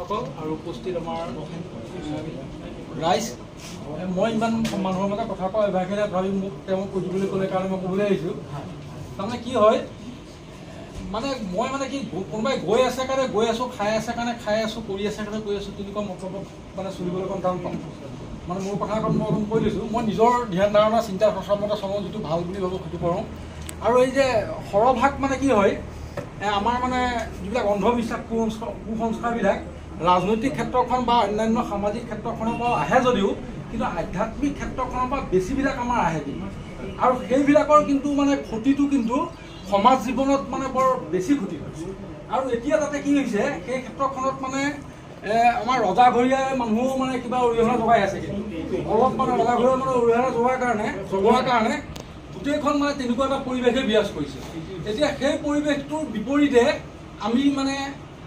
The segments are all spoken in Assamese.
দৰ্শকসকল আৰু উপস্থিত আমাৰ ৰাইজ মই ইমান মানুহৰ মাজত কথা কোৱা অভ্যাসেৰে ভাবি মোক তেওঁ সুধিবলৈ ক'লে কাৰণে মই ক'বলৈ আহিছোঁ তাৰমানে কি হয় মানে মই মানে কি কোনোবাই গৈ আছে কাৰণে গৈ আছোঁ খাই আছে কাৰণে খাই আছোঁ কৰি আছে কাৰণে কৰি আছোঁ তেনেকুৱা মতলবত মানে চলিবলৈ অকণ টান পাওঁ মানে মোৰ কথা অকণ মই অকণ কৈ লৈছোঁ মই নিজৰ ধ্যান ধাৰণা চিন্তা চৰ্চামতে চলাওঁ যিটো ভাল বুলি ভাবোঁ সেইটো কৰোঁ আৰু এই যে সৰহভাগ মানে কি হয় আমাৰ মানে যিবিলাক অন্ধবিশ্বাস কুসংস্কাৰবিলাক ৰাজনৈতিক ক্ষেত্ৰখন বা অন্যান্য সামাজিক ক্ষেত্ৰখনৰ পৰা আহে যদিও কিন্তু আধ্যাত্মিক ক্ষেত্ৰখনৰ পৰা বেছিবিলাক আমাৰ আহে কিন্তু আৰু সেইবিলাকৰ কিন্তু মানে ক্ষতিটো কিন্তু সমাজ জীৱনত মানে বৰ বেছি ক্ষতি হৈছে আৰু এতিয়া তাতে কি হৈছে সেই ক্ষেত্ৰখনত মানে আমাৰ ৰজাঘৰীয়া মানুহো মানে কিবা অৰিহণা যোগাই আছে কিন্তু অলপ মানে ৰজাঘৰীয়া মানে অৰিহণা যোগোৱাৰ কাৰণে গোটেইখন মানে তেনেকুৱা এটা পৰিৱেশে বিৰাজ কৰিছে এতিয়া সেই পৰিৱেশটোৰ বিপৰীতে আমি মানে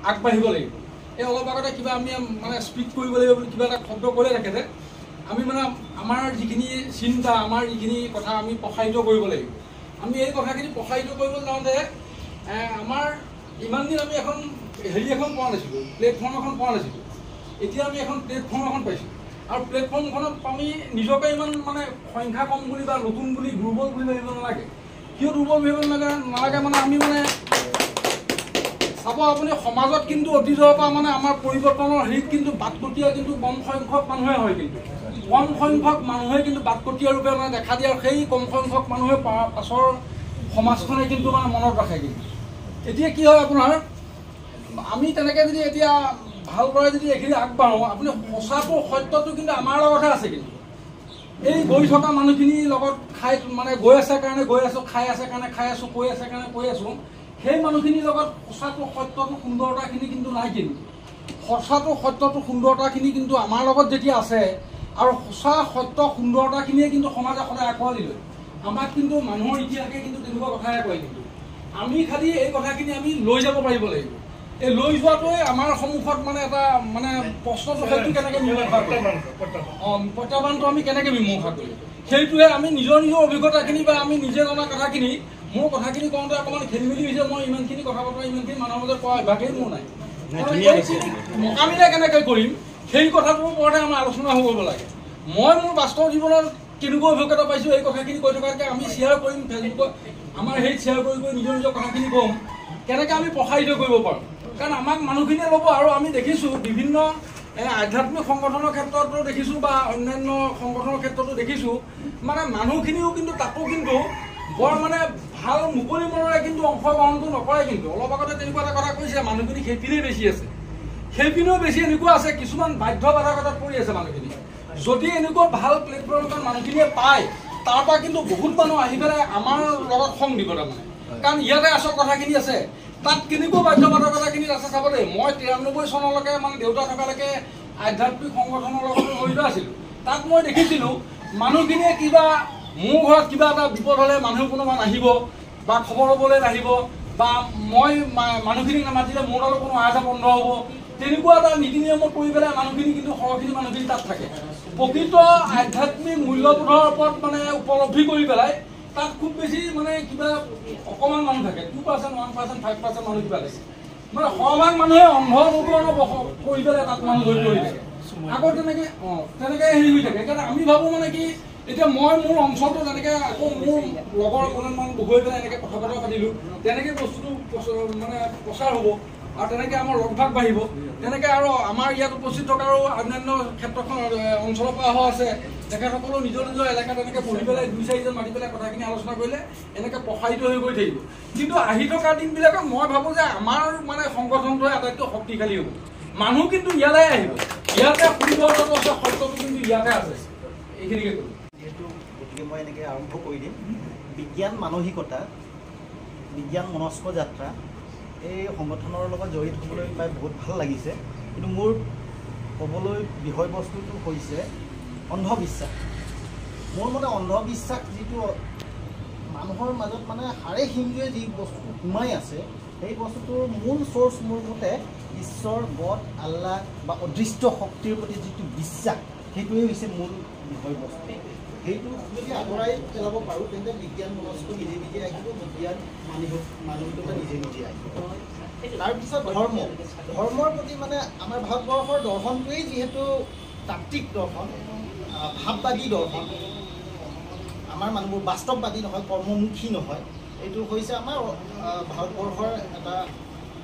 আগবাঢ়িব লাগিব এই অলপ আগতে কিবা আমি মানে স্পীড কৰিব লাগিব বুলি কিবা এটা শব্দ ক'লে তেখেতে আমি মানে আমাৰ যিখিনি চিন্তা আমাৰ যিখিনি কথা আমি প্ৰসাৰিত কৰিব লাগিব আমি এই কথাখিনি প্ৰসাৰিত কৰিব যাওঁতে আমাৰ ইমান দিন আমি এখন হেৰি এখন পোৱা নাছিলোঁ প্লেটফৰ্ম এখন পোৱা নাছিলোঁ এতিয়া আমি এখন প্লেটফৰ্ম এখন পাইছোঁ আৰু প্লেটফৰ্মখনত আমি নিজকে ইমান মানে সংখ্যা কম বুলি বা নতুন বুলি দুৰ্বল বুলি ভাবিব নালাগে কিয় দুৰ্বল ভাবিব নালাগে মানে আমি মানে চাব আপুনি সমাজত কিন্তু অতীতৰ পৰা মানে আমাৰ পৰিৱৰ্তনৰ হেৰিত কিন্তু বাটকটীয়া কিন্তু কম সংখ্যক মানুহে হয় কিন্তু কম সংখ্যক মানুহে কিন্তু বাটকটীয়া ৰূপে মানে দেখা দিয়ে আৰু সেই কম সংখ্যক মানুহে পাছৰ সমাজখনে কিন্তু মানে মনত ৰাখে কিন্তু এতিয়া কি হয় আপোনাৰ আমি তেনেকৈ যদি এতিয়া ভালদৰে যদি এইখিনি আগবাঢ়োঁ আপুনি সঁচাটো সত্যটো কিন্তু আমাৰ লগতহে আছে কিন্তু এই গৈ থকা মানুহখিনিৰ লগত খাই মানে গৈ আছে কাৰণে গৈ আছোঁ খাই আছে কাৰণে খাই আছোঁ কৈ আছে কাৰণে কৈ আছোঁ সেই মানুহখিনিৰ লগত সঁচাটো সত্যটো সুন্দৰতাখিনি কিন্তু নাই কিন্তু সঁচাটো সত্যটো সুন্দৰতাখিনি কিন্তু আমাৰ লগত যেতিয়া আছে আৰু সঁচা সত্য সুন্দৰতাখিনিয়ে কিন্তু সমাজে সদায় আঁকোৱালি লয় আমাক কিন্তু মানুহৰ ইতিহাসে কিন্তু তেনেকুৱা কথাই কয় কিন্তু আমি খালি এই কথাখিনি আমি লৈ যাব পাৰিব লাগিব এই লৈ যোৱাটোৱে আমাৰ সন্মুখত মানে এটা মানে প্ৰশ্নটো সেইটো কেনেকৈ মীমাংসা কৰিম প্ৰত্যাহ্বানটো আমি কেনেকৈ মীমাংসা কৰিম সেইটোৱে আমি নিজৰ অভিজ্ঞতাখিনি বা আমি নিজে জনা কথাখিনি মোৰ কথাখিনি কওঁতে অকণমান খেলি মেলি হৈছে মই ইমানখিনি কথা বতৰা ইমানখিনি মানুহৰ মাজত কোৱা অভ্যাসেই মোৰ নাই মোকাবিলা কেনেকৈ কৰিম সেই কথাটোৰ ওপৰতে আমাৰ আলোচনা হ'ব লাগে মই মোৰ বাস্তৱ জীৱনত কেনেকুৱা অভিজ্ঞতা পাইছোঁ এই কথাখিনি কৈ থকাতকৈ আমি শ্বেয়াৰ কৰিম ফেচবুকত আমাৰ সেই শ্বেয়াৰ কৰি নিজৰ কথাখিনি ক'ম কেনেকৈ আমি প্ৰসাৰিত কৰিব পাৰোঁ কাৰণ আমাক মানুহখিনিয়ে ল'ব আৰু আমি দেখিছোঁ বিভিন্ন আধ্যাত্মিক সংগঠনৰ ক্ষেত্ৰতো দেখিছোঁ বা অন্যান্য সংগঠনৰ ক্ষেত্ৰতো দেখিছোঁ মানে মানুহখিনিও কিন্তু তাতো কিন্তু বৰ মানে ভাল মুকলি মনেৰে কিন্তু অংশগ্ৰহণটো নকৰে কিন্তু অলপ আগতে তেনেকুৱা এটা কথা কৈছে মানুহখিনি সেইপিনেই বেছি আছে সেইপিনেও বেছি এনেকুৱা আছে কিছুমান বাধ্যবাধকতাত পৰি আছে মানুহখিনি যদি এনেকুৱা ভাল প্লেটফৰ্ম এখন মানুহখিনিয়ে পায় তাৰ পৰা কিন্তু বহুত মানুহ আহি পেলাই আমাৰ লগত সং দিব তাৰমানে কাৰণ ইয়াতে আচল কথাখিনি আছে তাত কেনেকুৱা বাধ্যবাধকতাখিনি আছে চাব দেই মই 93 চনলৈকে মানে দেউতা থকালৈকে আধ্যাত্মিক সংগঠনৰ লগত জড়িত আছিলোঁ তাত মই দেখিছিলোঁ মানুহখিনিয়ে কিবা মোৰ ঘৰত কিবা এটা বিপদ হ'লে মানুহ কোনোবা নাহিব বা খবৰ ল'বলৈ নাহিব বা মই মানুহখিনিক নামাতিলে মোৰ লগত কোনো অহা যোৱা বন্ধ হ'ব তেনেকুৱা এটা নীতি নিয়মত কৰি পেলাই মানুহখিনি কিন্তু সৰহখিনি মানুহখিনি তাত থাকে প্ৰকৃত আধ্যাত্মিক মূল্যবোধৰ ওপৰত মানে উপলব্ধি কৰি পেলাই তাত খুব বেছি মানে কিবা অকণমান মানুহ থাকে 2% 1% 5% মানুহ কিবা থাকে মানে সৰহভাগ মানুহে অন্ধ অনুকৰণ কৰি পেলাই তাত মানুহ জড়িত হৈ থাকে আকৌ তেনেকৈ হেৰি হৈ থাকে সেইকাৰণে আমি ভাবোঁ মানে কি এতিয়া মই মোৰ অঞ্চলটো যেনেকৈ আকৌ মোৰ লগৰ অকণমান গৈ পেলাই এনেকৈ কথা বতৰা পাতিলোঁ তেনেকৈ বস্তুটো মানে প্ৰচাৰ হ'ব আৰু তেনেকৈ আমাৰ লগভাগ বাঢ়িব তেনেকৈ আৰু আমাৰ ইয়াত উপস্থিত থকা আৰু অন্যান্য ক্ষেত্ৰখন অঞ্চলৰ পৰা অহা আছে তেখেতসকলেও নিজৰ এলেকাত এনেকৈ বহি পেলাই 2-4জন মাতি পেলাই কথাখিনি আলোচনা কৰিলে এনেকৈ প্ৰসাৰিত হৈ গৈ থাকিব কিন্তু আহি থকা দিনবিলাকত মই ভাবোঁ যে আমাৰ মানে সংগঠনটোৱে আটাইতকৈ শক্তিশালী হ'ব মানুহ কিন্তু ইয়ালৈ আহিব ইয়াতে সুন্দৰতাটো আছে সত্যটো কিন্তু ইয়াতে আছে এইখিনিকে কৰিম যিহেতু গতিকে মই এনেকৈ আৰম্ভ কৰি দিম বিজ্ঞান মানসিকতা বিজ্ঞান মনস্ক যাত্ৰা এই সংগঠনৰ লগত জড়িত হ'বলৈ পাই বহুত ভাল লাগিছে কিন্তু মোৰ ক'বলৈ বিষয়বস্তুটো হৈছে অন্ধবিশ্বাস মোৰ মতে অন্ধবিশ্বাস যিটো মানুহৰ মাজত মানে হাড়ে হিন্দুৱে যি বস্তুটো সোমাই আছে সেই বস্তুটোৰ মূল চ'ৰ্চ মোৰ মতে ঈশ্বৰ গড আল্লাহ বা অদৃষ্ট শক্তিৰ প্ৰতি যিটো বিশ্বাস সেইটোৱে হৈছে মূল বিষয়বস্তু সেইটো যদি আঁতৰাই পেলাব পাৰোঁ তেন্তে বিজ্ঞান মনস্ক নিজে নিজে আহিব, বিজ্ঞান মানসিকতা নিজে নিজে আহিব। তাৰপিছত ধৰ্মৰ প্ৰতি মানে আমাৰ ভাৰতবৰ্ষৰ দৰ্শনটোৱেই যিহেতু তাত্ত্বিক দৰ্শন, ভাৱবাদী দৰ্শন, আমাৰ মানুহবোৰ বাস্তৱবাদী নহয়, কৰ্মমুখী নহয়। এইটো হৈছে আমাৰ ভাৰতবৰ্ষৰ এটা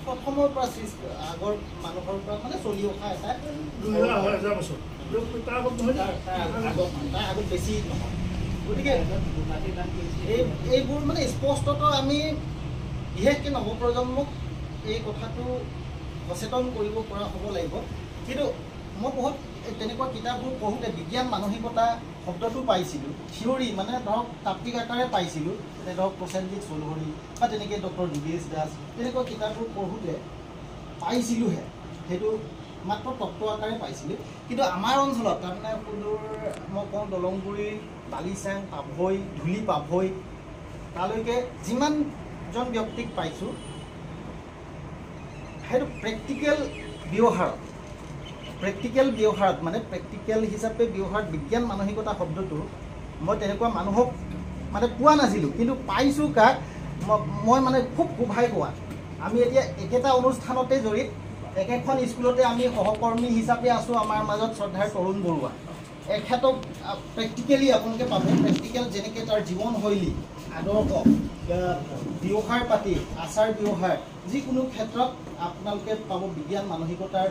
প্ৰথমৰ পৰা আগৰ মানুহৰ পৰা মানে চলি অহা এটা তাৰ আগত বেছি নহয়। গতিকে এইবোৰ মানে স্পষ্টত আমি বিশেষকৈ নৱপ্ৰজন্মক এই কথাটো সচেতন কৰিব পৰা হ'ব লাগিব। কিন্তু মই বহুত তেনেকুৱা কিতাপবোৰ পঢ়োঁতে বিজ্ঞান মানসিকতা শব্দটো পাইছিলোঁ, থিয়ৰী মানে ধৰক তাত্ত্বিক আকাৰে পাইছিলোঁ, এতিয়া ধৰক প্ৰসেনজিৎ চৌধুৰী বা তেনেকৈ ডক্টৰ যোগেশ দাস তেনেকুৱা কিতাপবোৰ পঢ়োঁতে পাইছিলোঁহে, সেইটো মাত্ৰ তত্ত্ব আকাৰে পাইছিলোঁ। কিন্তু আমাৰ অঞ্চলত তাৰমানে সুদূৰ মই কওঁ দলংগুৰি, বালিচাং, পাভৈ, ধূলি পাভৈ তালৈকে যিমানজন ব্যক্তিক পাইছোঁ সেইটো প্ৰেক্টিকেল ব্যৱহাৰত মানে প্ৰেক্টিকেল হিচাপে ব্যৱহাৰত বিজ্ঞান মানসিকতা শব্দটো মই তেনেকুৱা মানুহক মানে পোৱা নাছিলোঁ। কিন্তু পাইছোঁ কাক মই মানে খুব কোভাই পোৱা। আমি এতিয়া একেটা অনুষ্ঠানতে জড়িত, একেখন স্কুলতে আমি সহকৰ্মী হিচাপে আছোঁ। আমাৰ মাজত শ্ৰদ্ধাৰ তৰুণ বৰুৱা, এখেতক প্ৰেক্টিকেলি আপোনালোকে পাব। প্ৰেক্টিকেল যেনেকৈ তাৰ জীৱনশৈলী, আদৰ্শ, ব্যৱহাৰ পাতি, আচাৰ ব্যৱহাৰ, যিকোনো ক্ষেত্ৰত আপোনালোকে পাব বিজ্ঞান মানসিকতাৰ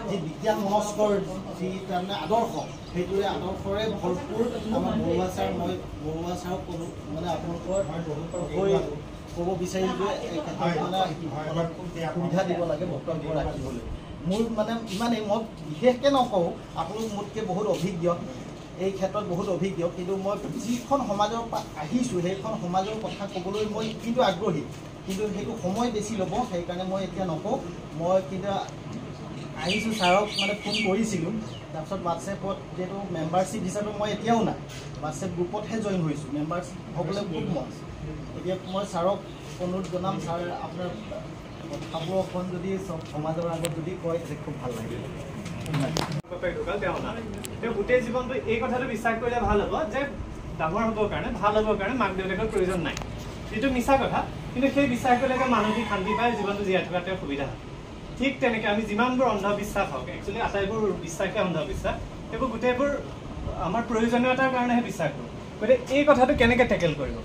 যি বিজ্ঞান মনস্কৰ যি তাৰমানে আদৰ্শ, সেইটোৰে আদৰ্শৰে ভৰপূৰ আমাৰ বৰুৱা ছাৰ। মই বৰুৱা ছাৰক ক'লোঁ মানে আপোনালোকৰ ক'ব বিচাৰিলোঁ যে মানে অলপ সুবিধা দিব লাগে বক্তব্য ৰাখিবলৈ। মোৰ মানে ইমানেই, মই বিশেষকৈ নকওঁ, আপোনালোক মোতকৈ বহুত অভিজ্ঞ, এই ক্ষেত্ৰত বহুত অভিজ্ঞ, কিন্তু মই যিখন সমাজৰ পৰা আহিছোঁ সেইখন সমাজৰ কথা ক'বলৈ মই কিন্তু আগ্ৰহী, কিন্তু সেইটো সময় বেছি ল'ব, সেইকাৰণে মই এতিয়া নকওঁ। মই কিন্তু আহিছোঁ, ছাৰক মানে ফোন কৰিছিলোঁ, তাৰপিছত হোৱাটছএপত যিহেতু মেম্বাৰশ্বিপ হিচাপে মই এতিয়াও নাই, হোৱাটছএপ গ্ৰুপতহে জইন হৈছোঁ, মেম্বাৰশ্বিপ হ'বলৈ খুব মন। এতিয়া মই ছাৰক অনুৰোধ জনাম, ছাৰ আপোনাৰ কথাবোৰ অকণ যদি চব সমাজৰ আগত যদি কয় তেতিয়া খুব ভাল লাগে। তেওঁ গোটেই জীৱনটো এই কথাটো বিশ্বাস কৰিলে ভাল হ'ব যে ডাঙৰ হ'বৰ কাৰণে, ভাল হ'বৰ কাৰণে মাক দেউতাকৰ প্ৰয়োজন নাই, যিটো মিছা কথা। কিন্তু সেই বিশ্বাস কৰিলে যে মানসিক শান্তি পাই জীৱনটো জীয়াই থকাত তেওঁ সুবিধা হয়। ঠিক তেনেকৈ আমি যিমানবোৰ অন্ধবিশ্বাস হওক, একচুৱেলি আটাইবোৰ বিশ্বাসে অন্ধবিশ্বাস, সেইবোৰ গোটেইবোৰ আমাৰ প্ৰয়োজনীয়তাৰ কাৰণেহে বিশ্বাস কৰোঁ। গতিকে এই কথাটো কেনেকৈ টেকেল কৰিব,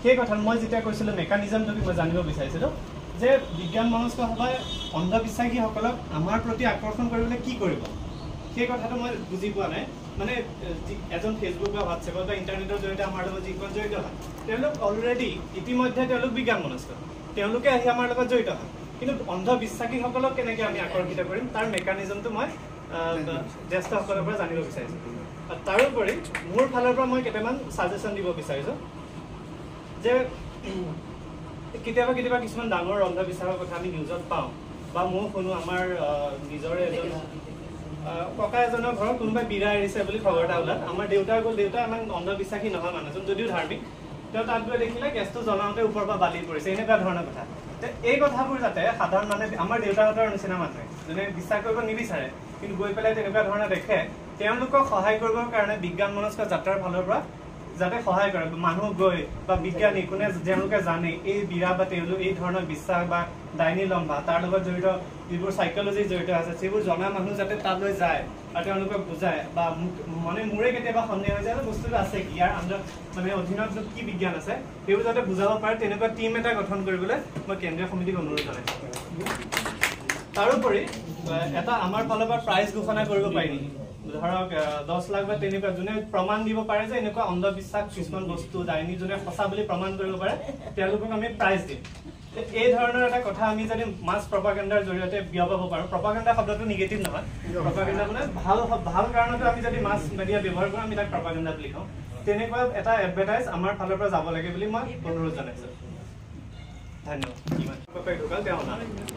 সেই কথাত মই যেতিয়া কৈছিলোঁ মেকানিজমটো মই জানিব বিচাৰিছিলোঁ যে বিজ্ঞান মনস্ক সভাই অন্ধবিশ্বাসীসকলক আমাৰ প্ৰতি আকৰ্ষণ কৰিবলৈ কি কৰিব, সেই কথাটো মই বুজি পোৱা নাই। মানে এজন ফেচবুক বা হোৱাটছএপত বা ইণ্টাৰনেটৰ জৰিয়তে আমাৰ লগত যিসকল জড়িত হয়, তেওঁলোক অলৰেডি ইতিমধ্যে তেওঁলোক বিজ্ঞান মনস্ক, তেওঁলোকে আহি আমাৰ লগত জড়িত হয়। কিন্তু অন্ধবিশ্বাসীসকলক কেনেকৈ আমি আকৰ্ষিত কৰিম তাৰ মেকানিজমটো মই জ্যেষ্ঠসকলৰ পৰা জানিব বিচাৰিছোঁ। তাৰোপৰি মোৰ ফালৰ পৰা মই কেইটামান ছাজেশ্যন দিব বিচাৰিছোঁ যে কেতিয়াবা কিছুমান ডাঙৰ অন্ধবিশ্বাসৰ কথা আমি নিউজত পাওঁ বা ময়ো শুনো। আমাৰ নিজৰে এজন ককা এজনৰ ঘৰত কোনোবাই বিৰা এৰিছে বুলি খবৰ এটা ওলাল। আমাৰ দেউতা গ'ল, দেউতা ইমান অন্ধবিশ্বাসী নহয় মানুহজন, যদিও ধাৰ্মিক। তেওঁ তাত গৈ দেখিলে গেছটো জ্বলাওঁতে ওপৰৰ পৰা বালি পৰিছে, এনেকুৱা ধৰণৰ কথা। এই কথাবোৰ যাতে সাধাৰণ মানুহে, আমাৰ দেউতাহঁতৰ নিচিনা মানুহে যোনে বিশ্বাস কৰিব নিবিচাৰে কিন্তু গৈ পেলাই তেনেকুৱা ধৰণৰ দেখে, তেওঁলোকক সহায় কৰিবৰ কাৰণে বিজ্ঞান মনস্ক যাত্ৰাৰ ফালৰ পৰা যাতে সহায় কৰে। মানুহ গৈ বা বিজ্ঞানী কোনে তেওঁলোকে জানে এই বিৰা বা তেওঁলোক এই ধৰণৰ বিশ্বাস বা ডাইনী লম্বা তাৰ লগত জড়িত যিবোৰ চাইকলজি জড়িত আছে, সেইবোৰ জনা মানুহ যাতে তালৈ যায় আৰু তেওঁলোকক বুজায়। বা মানে মোৰে কেতিয়াবা সন্দেহ হৈ যায় যে বস্তুটো আছে কি, ইয়াৰ মানে অধীনত কি বিজ্ঞান আছে, সেইবোৰ যাতে বুজাব পাৰে, তেনেকুৱা টীম এটা গঠন কৰিবলৈ মই কেন্দ্ৰীয় সমিতিক অনুৰোধ জনাইছোঁ। তাৰোপৰি এটা আমাৰ ফালৰ পৰা প্ৰাইজ ঘোষণা কৰিব পাৰি নেকি, ধৰক 10 লাখ বা তেনেকুৱা, যোনে প্ৰমাণ দিব পাৰে যে এনেকুৱা অন্ধবিশ্বাস কিছুমান বস্তু ডাইনী যোনে সঁচা বুলি প্ৰমাণ কৰিব পাৰে, তেওঁলোকক আমি প্ৰাইজ দিম। এই ধৰণৰ এটা কথা আমি যদি মাছ প্ৰপাগেণ্ডাৰ জৰিয়তে বিয়পাব পাৰোঁ, প্ৰপাগেণ্ডা শব্দটো নিগেটিভ নহয়, প্ৰপাগেণ্ডা মানে ভাল কাৰণতে আমি যদি মাছ মিডিয়া ব্যৱহাৰ কৰোঁ আমি তাক প্ৰপাগেণ্ডা বুলি কওঁ। তেনেকুৱা এটা এডভাৰটাইজ আমাৰ ফালৰ পৰা যাব লাগে বুলি মই অনুৰোধ জনাইছোঁ। ধন্যবাদ।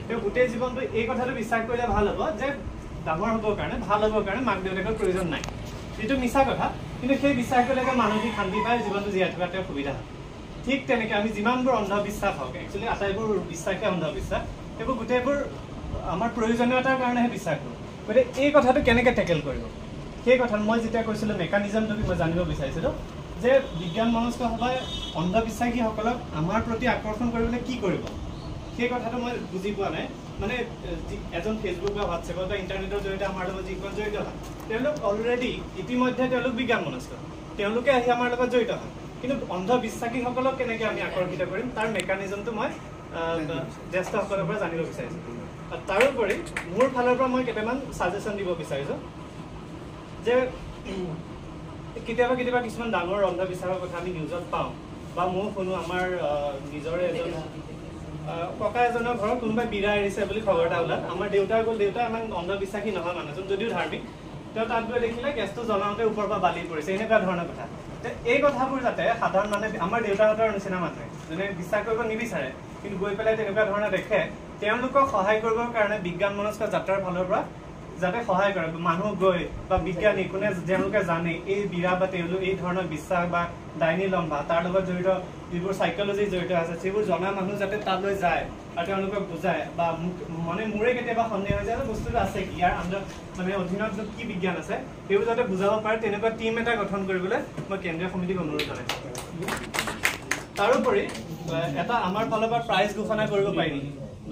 তেওঁ গোটেই জীৱনটো এই কথাটো বিশ্বাস কৰিলে ভাল হ'ব যে ডাঙৰ হ'বৰ কাৰণে, ভাল হ'বৰ কাৰণে মাক দেউতাকৰ প্ৰয়োজন নাই, যিটো মিছা কথা। কিন্তু সেই বিশ্বাস কৰিলে যে মানসিক শান্তি পাই জীৱনটো জীয়াই থকাত তেওঁ সুবিধা হয়। ঠিক তেনেকৈ আমি যিমানবোৰ অন্ধবিশ্বাস হওক, একচুৱেলি আটাইবোৰ বিশ্বাসে অন্ধবিশ্বাস, সেইবোৰ গোটেইবোৰ আমাৰ প্ৰয়োজনীয়তাৰ কাৰণেহে বিশ্বাস কৰোঁ। গতিকে এই কথাটো কেনেকৈ টেকেল কৰিব, সেই কথা মই যেতিয়া কৈছিলোঁ মেকানিজমটো মই জানিব বিচাৰিছিলোঁ যে বিজ্ঞান মনস্ক সভাই অন্ধবিশ্বাসীসকলক আমাৰ প্ৰতি আকৰ্ষণ কৰিবলৈ কি কৰিব সেই কথাটো মই বুজি পোৱা নাই মানে এজন ফেচবুক বা হোৱাটছএপত বা ইণ্টাৰনেটৰ জৰিয়তে আমাৰ লগত যিখন জড়িত হয় তেওঁলোক অলৰেডি ইতিমধ্যে তেওঁলোক বিজ্ঞান মনস্ক তেওঁলোকে আহি আমাৰ লগত জড়িত হয় কিন্তু অন্ধবিশ্বাসীসকলক কেনেকৈ আমি আকৰ্ষিত কৰিম তাৰ মেকানিজমটো মই জ্যেষ্ঠসকলৰ পৰা জানিব বিচাৰিছোঁ তাৰোপৰি মোৰ ফালৰ পৰা মই কেইটামান ছাজেশ্যন দিব বিচাৰিছোঁ যে কেতিয়াবা কেতিয়াবা কিছুমান ডাঙৰ অন্ধবিশ্বাসৰ কথা আমি নিউজত পাওঁ বা ময়ো শুনো আমাৰ নিজৰে এজন ককা এজনৰ ঘৰত কোনোবাই বিৰা এৰিছে বুলি খবৰ এটা ওলাল আমাৰ দেউতা গ'ল দেউতা ইমান অন্ধবিশ্বাসী নহয় মানুহজন যদিও ধাৰ্মিক তেওঁ তাত গৈ দেখিলে গেছটো জ্বলাওঁতে ওপৰৰ পৰা বালি পৰিছে এনেকুৱা ধৰণৰ কথা এই কথাবোৰ যাতে সাধাৰণ মানে আমাৰ দেউতাহঁতৰ নিচিনা মানুহে যোনে বিশ্বাস কৰিব নিবিচাৰে কিন্তু গৈ পেলাই তেনেকুৱা ধৰণৰ দেখে তেওঁলোকক সহায় কৰিবৰ কাৰণে বিজ্ঞান মনস্ক যাত্ৰাৰ ফালৰ পৰা যাতে সহায় কৰে মানুহ গৈ বা বিজ্ঞানী কোনে তেওঁলোকে জানে এই বিৰা বা তেওঁলোক এই ধৰণৰ বিশ্বাস বা ডাইনী লম্বা তাৰ লগত জড়িত যিবোৰ চাইকলজি জড়িত আছে সেইবোৰ জনা মানুহ যাতে তালৈ যায় আৰু তেওঁলোকক বুজায় বা মানে মোৰে কেতিয়াবা সন্দেহ হৈ যায় যে বস্তুটো আছে কি ইয়াৰ মানে অধীনত কি বিজ্ঞান আছে সেইবোৰ যাতে বুজাব পাৰে তেনেকুৱা টিম এটা গঠন কৰিবলৈ মই কেন্দ্ৰীয় সমিতিক অনুৰোধ জনাইছোঁ তাৰোপৰি এটা আমাৰ ফালৰ পৰা প্ৰাইজ ঘোষণা কৰিব পাৰি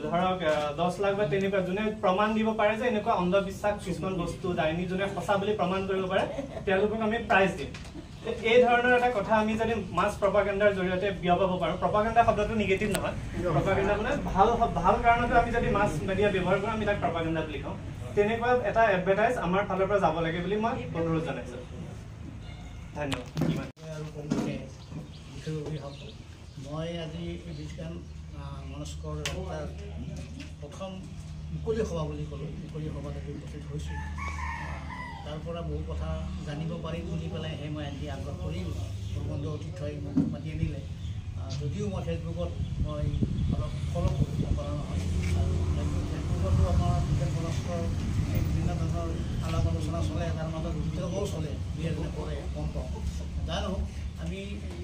ধৰক 10 লাখ বা তেনেকুৱা যোনে প্ৰমাণ দিব পাৰে যে এনেকুৱা অন্ধবিশ্বাস কিছুমান বস্তু ডাইনী যোনে সঁচা বুলি প্ৰমাণ কৰিব পাৰে তেওঁলোকক আমি প্ৰাইজ দিম এই ধৰণৰ এটা কথা আমি যদি মাছ প্ৰপাগাণ্ডাৰ জৰিয়তে বিয়পাব পাৰোঁ প্ৰপাগাণ্ডা শব্দটো নিগেটিভ নহয় প্ৰপাগাণ্ডা মানে ভাল কাৰণতে আমি যদি মাছ মিডিয়া ব্যৱহাৰ কৰোঁ আমি তাক প্ৰপাগাণ্ডা বুলি কওঁ তেনেকুৱা এটা এডভাৰটাইজ আমাৰ ফালৰ পৰা যাব লাগে বুলি মই অনুৰোধ জনাইছোঁ ধন্যবাদ মই আজি বিজ্ঞান মনস্কৰ প্ৰথম মুকলি সভা বুলি ক'লোঁ মুকলি সভাত আজি উপস্থিত হৈছোঁ তাৰ পৰা বহু কথা জানিব পাৰিম বুলি পেলাইহে মই আজি আগ্ৰহ কৰিলোঁ প্ৰবন্ধ অতিথই মোক মাতি আনিলে যদিও মই ফেচবুকত মই অলপ ফ'ল' কৰোঁ কৰা নহয় আৰু ফেচবুকতো আমাৰ বিজ্ঞান মনস্কৰ বিভিন্ন ধৰণৰ আলাপ আলোচনা চলে তাৰ মাজত বিতৰ্কও চলে দুই এজনে কৰে গম পাওঁ যা নহওক আমি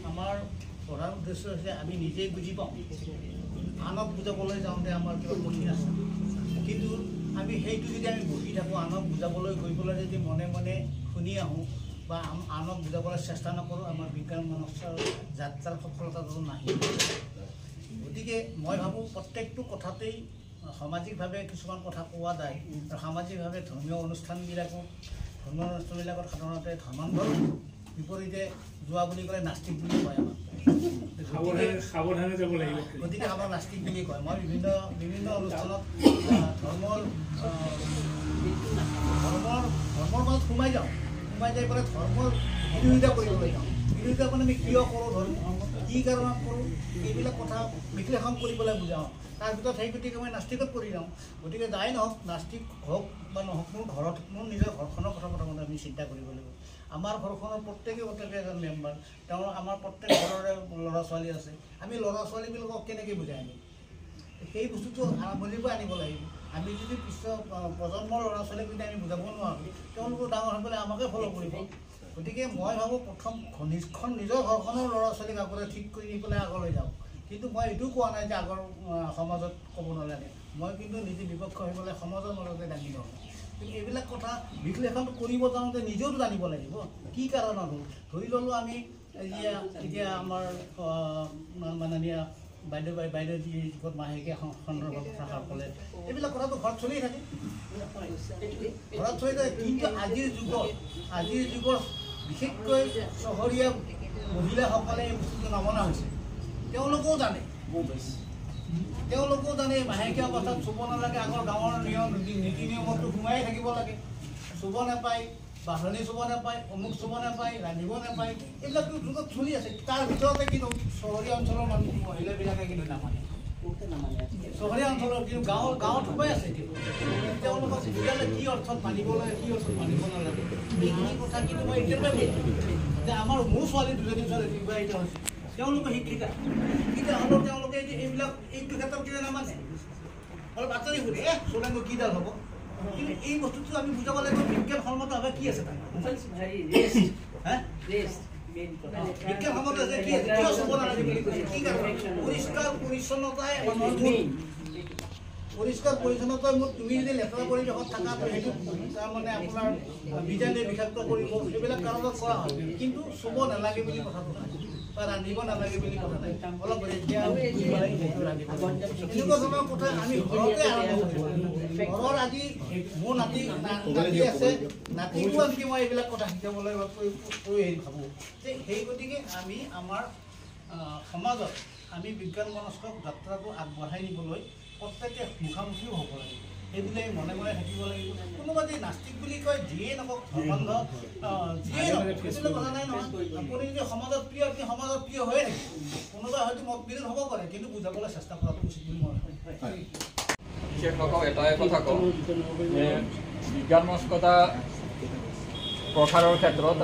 আমাৰ পঢ়াৰ উদ্দেশ্য হৈছে আমি নিজেই বুজি পাওঁ আনক বুজাবলৈ যাওঁতে আমাৰ কিবা কঠিন আছে কিন্তু আমি সেইটো যদি আমি বহি থাকোঁ আনক বুজাবলৈ গৈ পেলাই যদি মনে মনে শুনি আহোঁ বা আনক বুজাবলৈ চেষ্টা নকৰোঁ আমাৰ বিজ্ঞান মনস্কৰ যাত্ৰাৰ সফলতাটো নাহিব গতিকে মই ভাবোঁ প্ৰত্যেকটো কথাতেই সামাজিকভাৱে কিছুমান কথা কোৱা যায় আৰু সামাজিকভাৱে ধৰ্মীয় অনুষ্ঠানবিলাকত সাধাৰণতে ধৰ্মান্ধৰ বিপৰীতে যোৱা বুলি ক'লে নাস্তিক বুলি কয় আমাক সাৱধানে যাব লাগিব গতিকে আমাক নাস্তিক বুলি কয় মই বিভিন্ন অনুষ্ঠানত ধৰ্মৰ মাজত সোমাই যাই পেলাই ধৰ্মৰ বিৰোধিতা কৰিবলৈ যাওঁ বিৰোধিতা মানে আমি কিয় কৰোঁ ধৰ্ম কি কাৰণত কৰোঁ এইবিলাক কথা বিশ্লেষণ কৰিবলৈ বুজাওঁ তাৰ ভিতৰত সেই গতিকে মই নাস্তিকত পৰি যাওঁ গতিকে যাই নহওক নাস্তিক হওক বা নহওক মোৰ নিজৰ ঘৰখনৰ কথা প্ৰথমতে আমি চিন্তা কৰিব লাগিব আমাৰ ঘৰখনৰ প্ৰত্যেকে এজন মেম্বাৰ তেওঁৰ আমাৰ প্ৰত্যেক ঘৰৰে ল'ৰা ছোৱালী আছে আমি ল'ৰা ছোৱালীবিলাকক কেনেকৈ বুজাই আনিম সেই বস্তুটো আৰম্ভণিৰ পৰা আনিব লাগিব আমি যদি পিছৰ প্ৰজন্মৰ ল'ৰা ছোৱালীক যদি আমি বুজাব নোৱাৰোঁ তেওঁলোকো ডাঙৰ হৈ পেলাই আমাকে ফ'ল' কৰিব গতিকে মই ভাবোঁ প্ৰথম নিজৰ ঘৰখনৰ ল'ৰা ছোৱালীক আগতে ঠিক কৰি নি পেলাই আগলৈ যাওঁ কিন্তু মই এইটোও কোৱা নাই যে আগৰ সমাজত ক'ব নালাগে মই কিন্তু নিজে বিপক্ষ হৈ পেলাই সমাজৰ মাজতে দাঙি লওঁ কিন্তু এইবিলাক কথা বিশ্লেষণ কৰিব যাওঁতে নিজেওতো জানিব লাগিব কি কাৰণত হ'ল ধৰি ল'লোঁ আমি এতিয়া আমাৰ মাননীয় বাইদেউ যি যুগত মাহেকীয়া সন্দৰ্ভত কথা ক'লে এইবিলাক কথাটো ঘৰত চলিয়ে থাকে ঘৰত চলি থাকে কিন্তু আজিৰ যুগত বিশেষকৈ চহৰীয়া মহিলাসকলে এই বস্তুটো নমনা হৈছে তেওঁলোকেও জানে মাহেকীয়া অৱস্থাত চুব নালাগে আগৰ গাঁৱৰ নীতি নিয়মতো সোমাই থাকিব লাগে চুব নাপায় বাঢ়নি চুব নাপায় অমুক চুব নাপায় ৰান্ধিব নাপায় এইবিলাকতো যুগত চলি আছে তাৰ ভিতৰতে কিন্তু চহৰীয়া অঞ্চলৰ মানুহ মহিলাবিলাকে কিন্তু নামানে চহৰীয়া অঞ্চলৰ কিন্তু গাঁৱত সোমাই আছে তেওঁলোকক বুজালে কি অৰ্থত মানিব লাগে কি অৰ্থত মানিব নালাগে এইখিনি কথা কিন্তু মই এতিয়ালৈ যে আমাৰ মোৰ ছোৱালী দুজনী ছোৱালী বিবাহিত হৈছে তেওঁলোকে শিক্ষিত হ'লেও তেওঁলোকে এইবিলাক এইটো ক্ষেত্ৰত কিনে নামানে অলপ আঁতৰি ফুৰে চোলানো কিডাল হ'ব কিন্তু এই বস্তুটো আমি বুজাব লাগিব বিজ্ঞানসন্মতভাৱে কি আছে বিজ্ঞানসন্মত আছে কি আছে কিয় চুব নালাগে বুলি কৈছে কি কাৰণ পৰিষ্কাৰ পৰিচ্ছন্নতাই মানুহৰ পৰিষ্কাৰ পৰিচ্ছন্নতা তুমি যদি লেতেৰা পৰিৱেশত থাকা সেইটো তাৰমানে আপোনাৰ বীজাণুৱে বিষাক্ত কৰিব সেইবিলাক কাৰণত কৰা হয় কিন্তু চুব নালাগে বুলি কথাটো নাই বা ৰান্ধিব নালাগে বুলি কথা নাই অলপ ৰেজিয়া এনেকুৱা ধৰণৰ কথা আমি ঘৰতে আৰম্ভ কৰিব ঘৰৰ আজি মোৰ নাতি আছে নাতিকো আনকি মই এইবিলাক কথা শিকাবলৈ ভাবোঁ যে সেই গতিকে আমি আমাৰ সমাজত আমি বিজ্ঞান মনস্ক যাত্ৰাটো আগবঢ়াই নিবলৈ প্ৰত্যেকে মুখামুখিও হ'ব লাগিব সেইবুলি আমি মনে মনে থাকিব লাগিব কোনোবা যদি নাস্তিক বুলি কয় যিয়ে নকওক ধৰ্মান্ধ যিয়ে নকওক সেইবিলাক কথা নাই নহয় আপুনি যদি সমাজত প্ৰিয় আপুনি সমাজত প্ৰিয় হৈয়ে থাকিব কোনোবা হয়তো মত বিৰোধ হ'ব পাৰে কিন্তু বুজাবলৈ চেষ্টা কৰাটো উচিত বুলি মই বিশেষ নকওঁ এটাই কথা কওঁ যে বিজ্ঞান মনস্কতা প্ৰসাৰৰ ক্ষেত্ৰত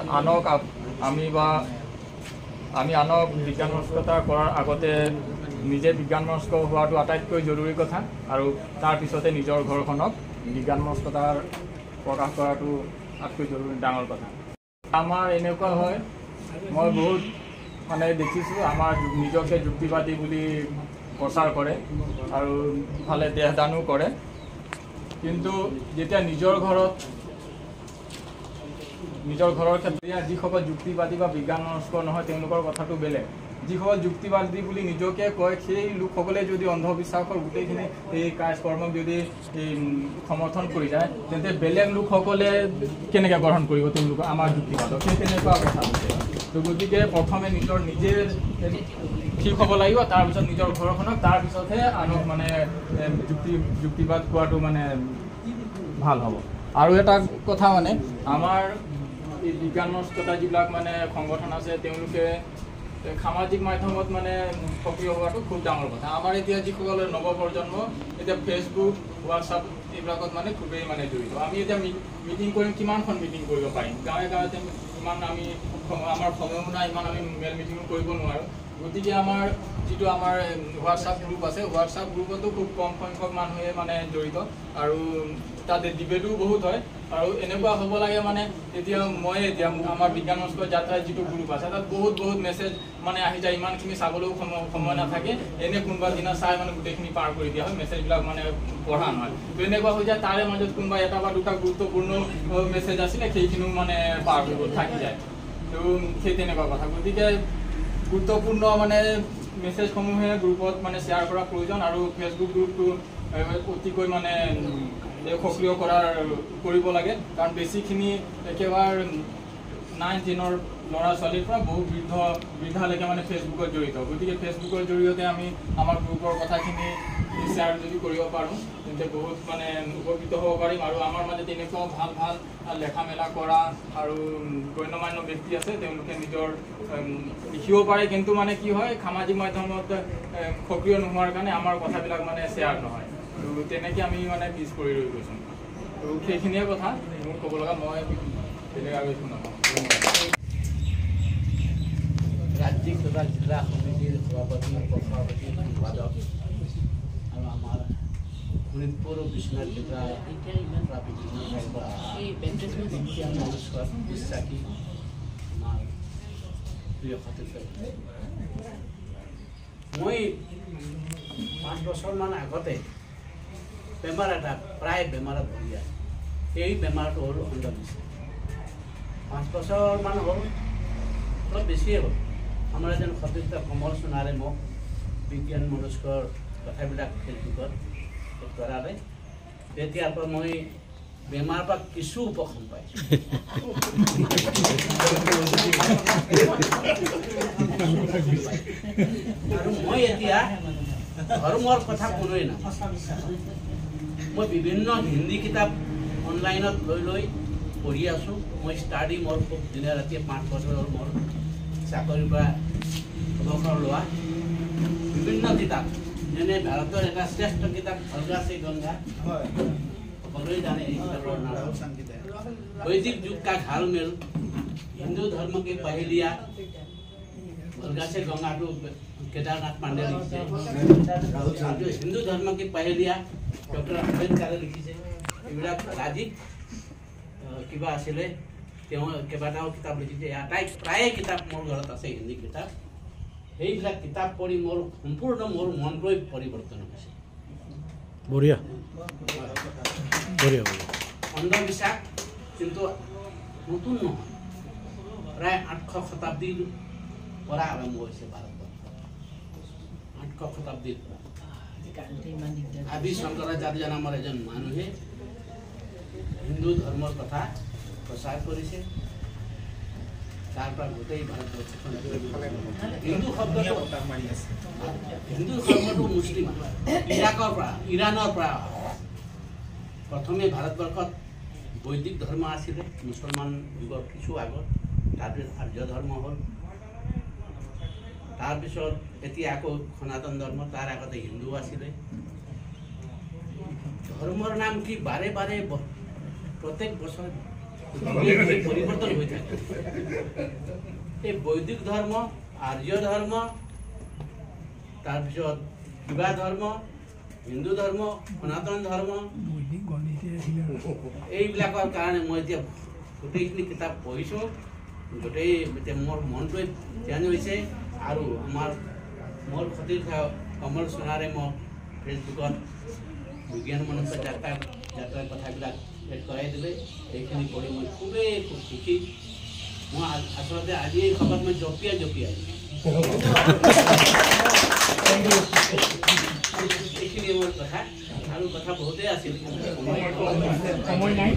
আমি আনক বিজ্ঞান মনস্কতা কৰাৰ আগতে নিজে বিজ্ঞান মনস্ক হোৱাটো আটাইতকৈ জৰুৰী কথা আৰু তাৰপিছতে নিজৰ ঘৰখনক বিজ্ঞান মনস্কতাৰ প্ৰকাশ কৰাটো আটাইতকৈ জৰুৰী ডাঙৰ কথা আমাৰ এনেকুৱা হয় মই বহুত মানে দেখিছোঁ আমাৰ নিজকে যুক্তিবাদী বুলি প্ৰচাৰ কৰে আৰু ইফালে দেহদানো কৰে কিন্তু যেতিয়া নিজৰ ঘৰৰ ক্ষেত্ৰত যিসকল যুক্তিবাদী বা বিজ্ঞান মনস্ক নহয় তেওঁলোকৰ কথাটো বেলেগ যিসকল যুক্তিবাদী বুলি নিজকে কয় সেই লোকসকলে যদি অন্ধবিশ্বাসৰ গোটেইখিনি এই কাজকৰ্মক যদি সমৰ্থন কৰি যায় তেন্তে বেলেগ লোকসকলে কেনেকৈ গ্ৰহণ কৰিব তেওঁলোকক আমাৰ যুক্তিবাদক সেই তেনেকুৱা কথা হৈছে তো গতিকে প্ৰথমে নিজে ঠিক হ'ব লাগিব তাৰপিছত নিজৰ ঘৰখনক তাৰপিছতহে আনক মানে যুক্তিবাদ কোৱাটো মানে ভাল হ'ব আৰু এটা কথা মানে আমাৰ এই বিজ্ঞান মনস্কতা যিবিলাক মানে সংগঠন আছে তেওঁলোকে সামাজিক মাধ্যমত মানে সক্ৰিয় হোৱাটো খুব ডাঙৰ কথা আমাৰ এতিয়া যিসকল নৱপ্ৰজন্ম এতিয়া ফেচবুক হোৱাটছআপ এইবিলাকত মানে খুবেই মানে জড়িত আমি এতিয়া মিটিং কৰিম কিমানখন মিটিং কৰিব পাৰিম গাঁৱে গাঁৱতে ইমান আমি আমাৰ সময়ো নাই ইমান আমি মেল মিটিঙো কৰিব নোৱাৰোঁ গতিকে আমাৰ যিটো আমাৰ হোৱাটছআপ গ্ৰুপ আছে হোৱাটছআপ গ্ৰুপতো খুব কম সংখ্যক মানুহে মানে জড়িত আৰু তাতে ডিবেটো বহুত হয় আৰু এনেকুৱা হ'ব লাগে মানে এতিয়া আমাৰ বিজ্ঞান মনস্ক যাত্ৰাৰ যিটো গ্ৰুপ আছে তাত বহুত মেছেজ মানে আহি যায় ইমানখিনি চাবলৈও সময় নাথাকে এনে কোনোবা দিনা চাই মানে গোটেইখিনি পাৰ কৰি দিয়া হয় মেছেজবিলাক মানে পঢ়া নহয় তো এনেকুৱা হৈ যায় তাৰে মাজত কোনোবা এটা বা দুটা গুৰুত্বপূৰ্ণ মেছেজ আছিলে সেইখিনিও মানে পাৰ হৈ থাকি যায় তো সেই তেনেকুৱা কথা গতিকে গুৰুত্বপূৰ্ণ মানে মেছেজসমূহে গ্ৰুপত মানে শ্বেয়াৰ কৰা প্ৰয়োজন আৰু ফেচবুক গ্ৰুপটো অতিকৈ মানে সক্ৰিয় কৰিব লাগে কাৰণ বেছিখিনি একেবাৰে 9-10 ল'ৰা ছোৱালীৰ পৰা বহু বৃদ্ধালৈকে মানে ফেচবুকত জড়িত গতিকে ফেচবুকৰ জৰিয়তে আমি আমাৰ গ্ৰুপৰ কথাখিনি শ্বেয়াৰ যদি কৰিব পাৰোঁ তেন্তে বহুত মানে উপকৃত হ'ব পাৰিম আৰু আমাৰ মাজত এনেকুৱাও ভাল লেখা মেলা কৰা আৰু গণ্যমান্য ব্যক্তি আছে তেওঁলোকে নিজৰ লিখিব পাৰে কিন্তু মানে কি হয় সামাজিক মাধ্যমত সক্ৰিয় নোহোৱাৰ কাৰণে আমাৰ কথাবিলাক মানে শ্বেয়াৰ নহয় তো তেনেকৈ আমি মানে পিছ পৰি ৰৈ গৈছোঁ তো সেইখিনিয়ে কথা মোৰ ক'ব লগা মই বেলেগ আৰু একো নকওঁ ৰাজ্যিক তথা জিলা সমিতিৰ সভাপতি সম্পাদক আৰু আমাৰ শোণিতপুৰ আৰু বিশ্বনাথ জিলাৰ বিশ্বাসী আমাৰ প্ৰিয় সতীৰ্থ মই 5 বছৰমান আগতে বেমাৰ এটা প্ৰায় বেমাৰত ভুগি আছে এই বেমাৰটো হ'ল অন্ধবিশ্বাস 5 বছৰমান হ'ল অলপ বেছিয়ে হ'ল আমাৰ এজন সতীৰ্থ কমল সোণাৰে মোক বিজ্ঞান মনস্কৰ কথাবিলাক ফেচবুকত কৰালে তেতিয়াৰ পৰা মই বেমাৰৰ পৰা কিছু উপশম পাইছোঁ আৰু মই এতিয়া ধৰ্মৰ কথা কোনোৱেই নাই মই বিভিন্ন হিন্দী কিতাপ অনলাইনত লৈ পঢ়ি আছোঁ মই ষ্টাডি মোৰ খুব দিনে ৰাতিয়ে 5 বছৰৰ মোৰ চাকৰিৰ পৰা অৱসৰ লোৱা বিভিন্ন কিতাপ যেনে ভাৰতৰ এটা শ্ৰেষ্ঠ কিতাপ ভলগা সে গংগা সকলোৱে জানে এই কিতাপৰ নাম वैदिक युग का घालमेल हिंदू धर्म के पहेलिया भलगा से गंगा टू केदारनाथ पांडे लिखिছে हिंदू धर्म की पहेलिया डॉक्टर अम्बेडकर लिखिছে এইবিলাক ৰাজিক কিবা আছিলে তেওঁ কেইবাটাও কিতাপ লিখিছে আটাই প্ৰায় কিতাপ মোৰ ঘৰত আছে হিন্দী কিতাপ সেইবিলাক কিতাপ পঢ়ি মোৰ সম্পূৰ্ণ মোৰ মনটোই পৰিৱৰ্তন হৈছে বঢ়িয়া বঢ়িয়া অন্ধবিশ্বাস কিন্তু নতুন নহয় প্ৰায় 800 শতাব্দীৰ পৰা আৰম্ভ হৈছে ভাৰতবৰ্ষ 800 শতাব্দীৰ পৰা আদি শংকৰাচাৰ্য নামৰ এজন মানুহে হিন্দু ধৰ্মৰ কথা প্ৰচাৰ কৰিছে তাৰ পৰা গোটেই ভাৰতবৰ্ষখন হিন্দু শব্দটো হিন্দু ধৰ্মটো মুছলিম ইৰাণৰ পৰা প্ৰথমে ভাৰতবৰ্ষত বৈদিক ধৰ্ম আছিলে মুছলমান যুগৰ কিছু আগত তাৰপিছত আৰ্য ধৰ্ম হ'ল তাৰপিছত এতিয়া আকৌ সনাতন ধৰ্ম তাৰ আগতে হিন্দু আছিলে ধৰ্মৰ নাম কি বাৰে বাৰে প্ৰত্যেক বছৰ পৰিৱৰ্তন হৈ থাকে এই বৈদিক ধৰ্ম আৰ্য ধৰ্ম তাৰপিছত কিবা ধৰ্ম হিন্দু ধৰ্ম সনাতন ধৰ্ম এইবিলাকৰ কাৰণে মই এতিয়া গোটেইখিনি কিতাপ পঢ়িছোঁ গোটেই এতিয়া মোৰ মনটোৱে চেঞ্জ হৈছে আৰু মোৰ সতীৰ্থ কমল সোণাৰে মই ফেচবুকত বিজ্ঞান মনস্ক যাত্ৰাৰ কথাবিলাক এড কৰাই দিলে এইখিনি কৰি মই খুবেই খুব সুখী মই আচলতে আজি এই সভাত মই জঁপিয়াই এইখিনি মোৰ কথা আৰু কথা বহুতেই আছিল সময় নাই